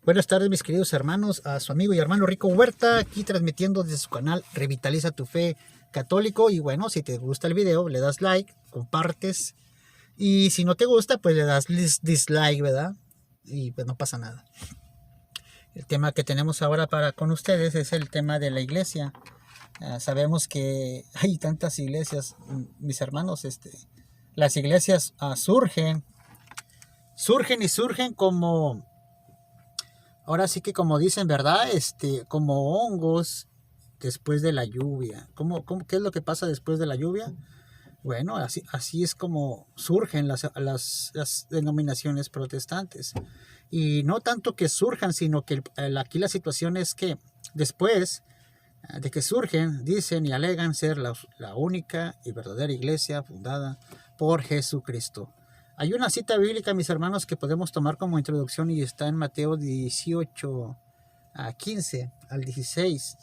Buenas tardes, mis queridos hermanos, a su amigo y hermano Rico Huerta, aquí transmitiendo desde su canal Revitaliza tu Fe Católico. Y bueno, si te gusta el video, le das like, compartes, y si no te gusta, pues le das dislike, ¿verdad? Y pues no pasa nada. El tema que tenemos ahora con ustedes es el tema de la iglesia. Sabemos que hay tantas iglesias, mis hermanos. Las iglesias surgen como... Ahora sí que como dicen, ¿verdad? Como hongos después de la lluvia. ¿Qué es lo que pasa después de la lluvia? Bueno, así es como surgen las denominaciones protestantes. Y no tanto que surjan, sino que aquí la situación es que después de que surgen, dicen y alegan ser la única y verdadera iglesia fundada por Jesucristo. Hay una cita bíblica, mis hermanos, que podemos tomar como introducción y está en Mateo 18, 15 al 16.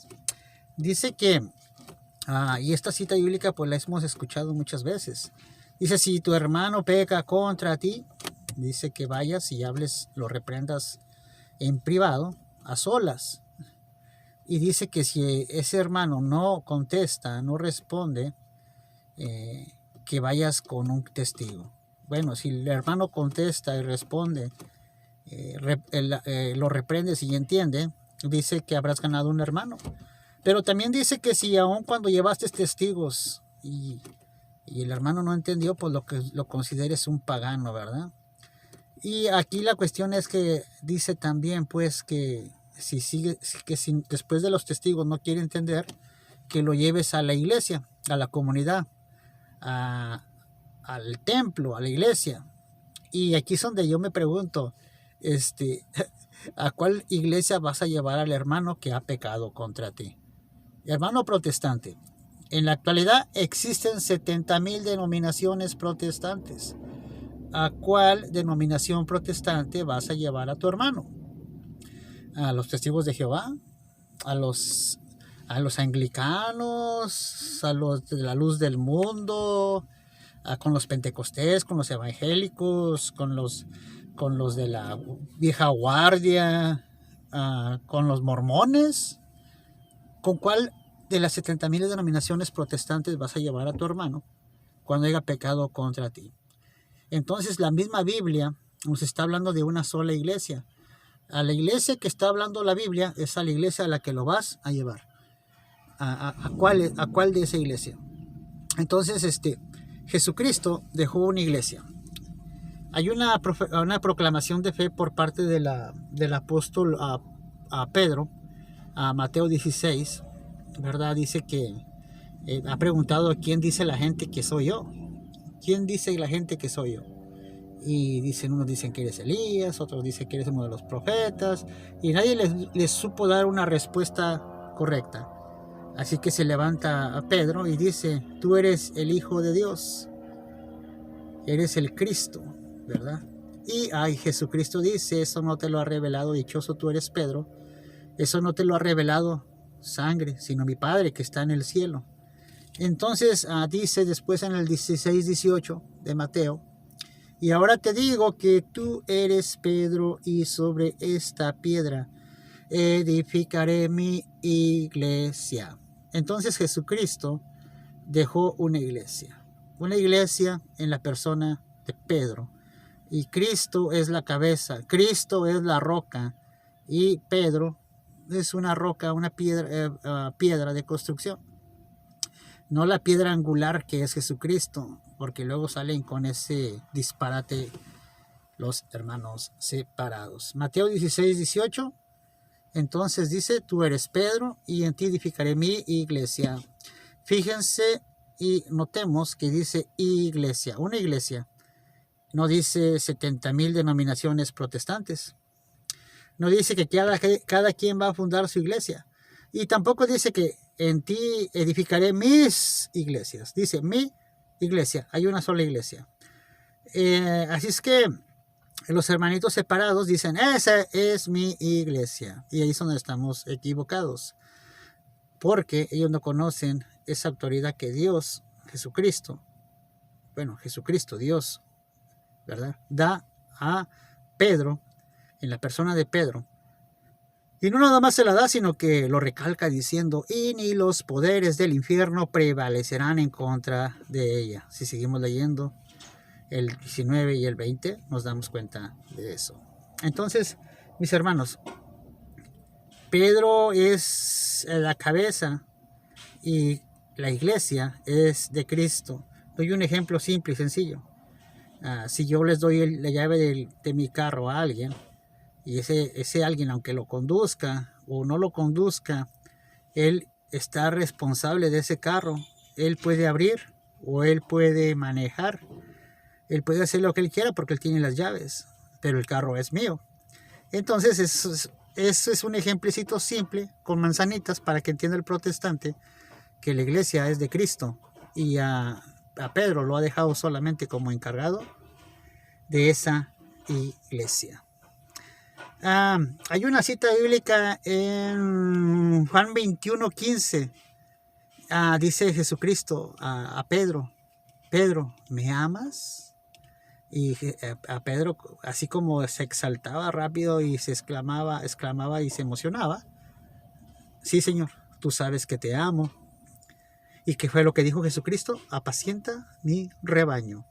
Dice que, y esta cita bíblica pues la hemos escuchado muchas veces. Dice, si tu hermano peca contra ti, dice que vayas y hables, lo reprendas en privado, a solas. Y dice que si ese hermano no contesta, no responde, que vayas con un testigo. Bueno, si el hermano contesta y responde, lo reprendes y entiende, dice que habrás ganado un hermano. Pero también dice que si aun cuando llevaste testigos y el hermano no entendió, pues lo consideres un pagano, ¿verdad? Y aquí la cuestión es que dice también pues que si después de los testigos no quiere entender, que lo lleves a la iglesia, a la comunidad, al templo, a la iglesia. Y aquí es donde yo me pregunto, ¿a cuál iglesia vas a llevar al hermano que ha pecado contra ti? Hermano protestante, en la actualidad existen 70,000 denominaciones protestantes. ¿A cuál denominación protestante vas a llevar a tu hermano? ¿A los testigos de Jehová? ¿A los anglicanos? ¿A los de la luz del mundo? ¿Con los pentecostés? ¿Con los evangélicos? ¿Con los de la vieja guardia? ¿Con los mormones? ¿Con cuál de las 70,000 denominaciones protestantes vas a llevar a tu hermano cuando haya pecado contra ti? Entonces la misma Biblia nos está hablando de una sola iglesia. A la iglesia que está hablando la Biblia es a la iglesia a la que lo vas a llevar. ¿A cuál de esa iglesia? Entonces, Jesucristo dejó una iglesia. Hay una proclamación de fe por parte del apóstol a Pedro, a Mateo 16, ¿verdad? Dice que ha preguntado quién dice la gente que soy yo. ¿Quién dice la gente que soy yo? Y unos dicen que eres Elías, otros dicen que eres uno de los profetas, y nadie les supo dar una respuesta correcta. Así que se levanta a Pedro y dice, tú eres el Hijo de Dios, eres el Cristo, ¿verdad? Y Jesucristo dice, eso no te lo ha revelado, dichoso tú eres Pedro, eso no te lo ha revelado sangre, sino mi Padre que está en el cielo. Entonces dice después en el 16-18 de Mateo, y ahora te digo que tú eres Pedro, y sobre esta piedra edificaré mi iglesia. Entonces Jesucristo dejó una iglesia en la persona de Pedro, y Cristo es la cabeza, Cristo es la roca, y Pedro es una roca, una piedra de construcción, no la piedra angular que es Jesucristo, porque luego salen con ese disparate los hermanos separados. Mateo 16-18, entonces dice, tú eres Pedro, y en ti edificaré mi iglesia. Fíjense y notemos que dice iglesia, una iglesia. No dice 70,000 denominaciones protestantes. No dice que cada quien va a fundar su iglesia. Y tampoco dice que en ti edificaré mis iglesias. Dice mi iglesia. Hay una sola iglesia. Así es que los hermanitos separados dicen, esa es mi iglesia. Y ahí es donde estamos equivocados. Porque ellos no conocen esa autoridad que Dios, Jesucristo, Dios, ¿verdad?, da a Pedro, en la persona de Pedro, Y no nada más se la da, sino que lo recalca diciendo, y ni los poderes del infierno prevalecerán en contra de ella. Si seguimos leyendo el 19 y el 20, nos damos cuenta de eso. Entonces, mis hermanos, Pedro es la cabeza y la iglesia es de Cristo. Doy un ejemplo simple y sencillo. Si yo les doy la llave de mi carro a alguien, y ese alguien, aunque lo conduzca o no lo conduzca, él está responsable de ese carro. Él puede abrir o él puede manejar. Él puede hacer lo que él quiera porque él tiene las llaves, pero el carro es mío. Entonces, eso es un ejemplecito simple, con manzanitas, para que entienda el protestante que la iglesia es de Cristo. Y a Pedro lo ha dejado solamente como encargado de esa iglesia. Hay una cita bíblica en Juan 21:15. Dice Jesucristo a Pedro, Pedro, ¿me amas? Y a Pedro, así como se exaltaba rápido y se exclamaba y se emocionaba, sí, Señor, tú sabes que te amo. ¿Y qué fue lo que dijo Jesucristo? Apacienta mi rebaño.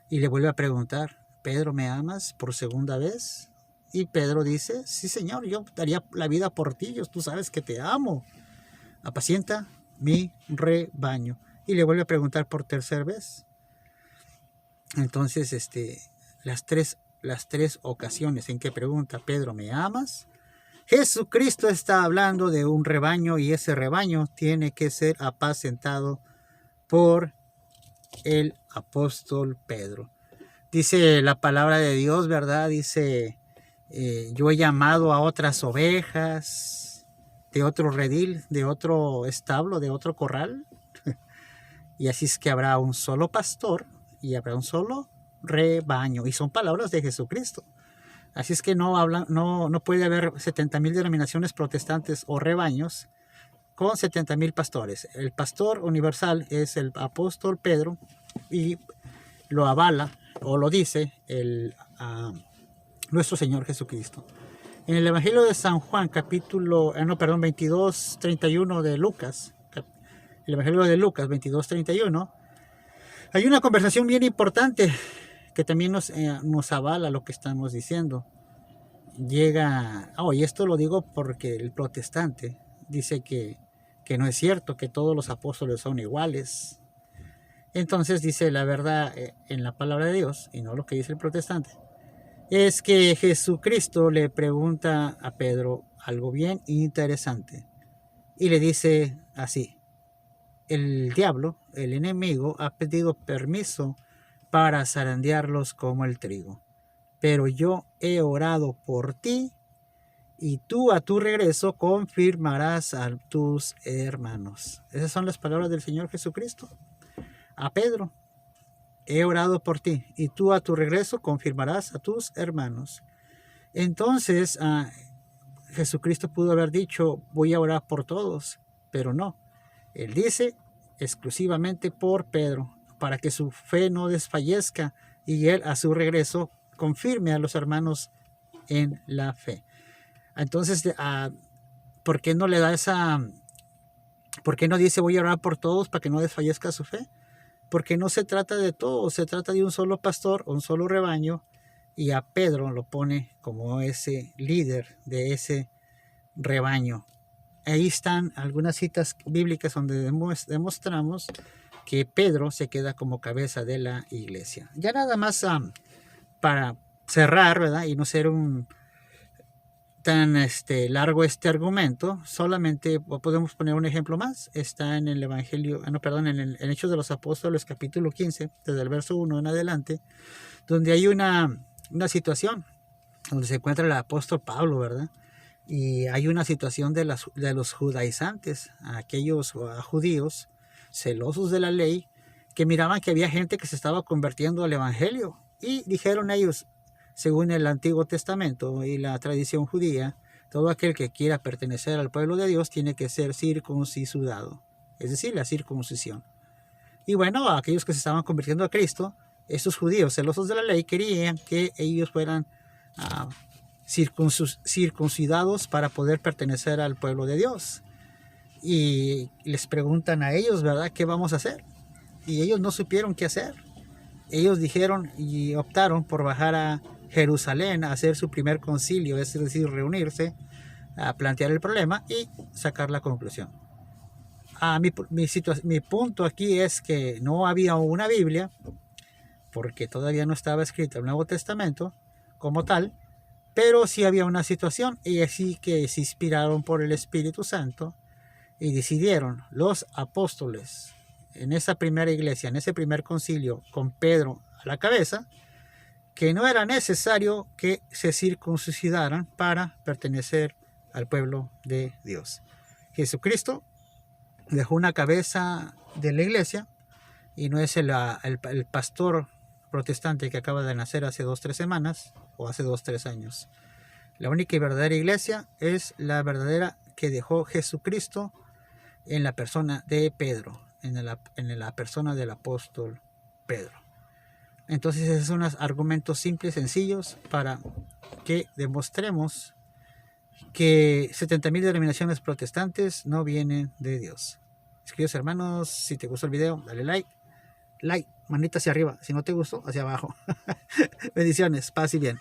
Y le vuelve a preguntar, Pedro, ¿me amas por segunda vez? Y Pedro dice, sí, Señor, yo daría la vida por ti, tú sabes que te amo. Apacienta mi rebaño. Y le vuelve a preguntar por tercera vez. Entonces, las tres ocasiones en que pregunta, Pedro, ¿me amas? Jesucristo está hablando de un rebaño y ese rebaño tiene que ser apacentado por el apóstol Pedro. Dice la palabra de Dios, ¿verdad? Dice, yo he llamado a otras ovejas de otro redil, de otro establo, de otro corral. Y así es que habrá un solo pastor y habrá un solo rebaño. Y son palabras de Jesucristo. Así es que no puede haber 70,000 denominaciones protestantes o rebaños con 70,000 pastores. El pastor universal es el apóstol Pedro y lo avala o lo dice nuestro Señor Jesucristo. En el Evangelio de San Juan, 22:31 de Lucas, el Evangelio de Lucas 22:31, hay una conversación bien importante que también nos avala lo que estamos diciendo. Y esto lo digo porque el protestante dice que no es cierto, que todos los apóstoles son iguales. Entonces dice la verdad en la palabra de Dios, y no lo que dice el protestante, es que Jesucristo le pregunta a Pedro algo bien interesante. Y le dice así, el diablo, el enemigo, ha pedido permiso para zarandearlos como el trigo. Pero yo he orado por ti y tú a tu regreso confirmarás a tus hermanos. Esas son las palabras del Señor Jesucristo a Pedro. He orado por ti y tú a tu regreso confirmarás a tus hermanos. Entonces Jesucristo pudo haber dicho, voy a orar por todos, pero no. Él dice exclusivamente por Pedro, para que su fe no desfallezca y él a su regreso confirme a los hermanos en la fe. Entonces, ¿por qué no le da por qué no dice voy a orar por todos para que no desfallezca su fe? Porque no se trata de todos, se trata de un solo pastor, un solo rebaño, y a Pedro lo pone como ese líder de ese rebaño. Ahí están algunas citas bíblicas donde demostramos que Pedro se queda como cabeza de la iglesia. Ya nada más para cerrar, ¿verdad? Y no ser tan largo este argumento, solamente podemos poner un ejemplo más. Está en el Evangelio, en Hechos de los Apóstoles, capítulo 15, desde el verso 1 en adelante, donde hay una situación donde se encuentra el apóstol Pablo, ¿verdad? Y hay una situación de los judaizantes, aquellos judíos celosos de la ley, que miraban que había gente que se estaba convirtiendo al evangelio. Y dijeron ellos, según el Antiguo Testamento y la tradición judía, todo aquel que quiera pertenecer al pueblo de Dios tiene que ser circuncidado, es decir, la circuncisión. Y bueno, aquellos que se estaban convirtiendo a Cristo, esos judíos celosos de la ley, querían que ellos fueran circuncidados para poder pertenecer al pueblo de Dios. Y les preguntan a ellos, ¿verdad? ¿Qué vamos a hacer? Y ellos no supieron qué hacer. Ellos dijeron y optaron por bajar a Jerusalén a hacer su primer concilio, es decir, reunirse, a plantear el problema y sacar la conclusión. Mi punto aquí es que no había una Biblia, porque todavía no estaba escrito el Nuevo Testamento como tal, pero sí había una situación, y así que se inspiraron por el Espíritu Santo y decidieron los apóstoles en esa primera iglesia, en ese primer concilio, con Pedro a la cabeza, que no era necesario que se circuncidaran para pertenecer al pueblo de Dios. Jesucristo dejó una cabeza de la iglesia, y no es el pastor protestante que acaba de nacer hace 2-3 semanas o hace 2-3 años. La única y verdadera iglesia es la verdadera que dejó Jesucristo en la persona de Pedro, en la persona del apóstol Pedro. Entonces esos son unos argumentos simples, sencillos, para que demostremos que 70,000 denominaciones protestantes no vienen de Dios. Queridos hermanos, si te gustó el video, dale like, manita hacia arriba. Si no te gustó, hacia abajo. Bendiciones, paz y bien.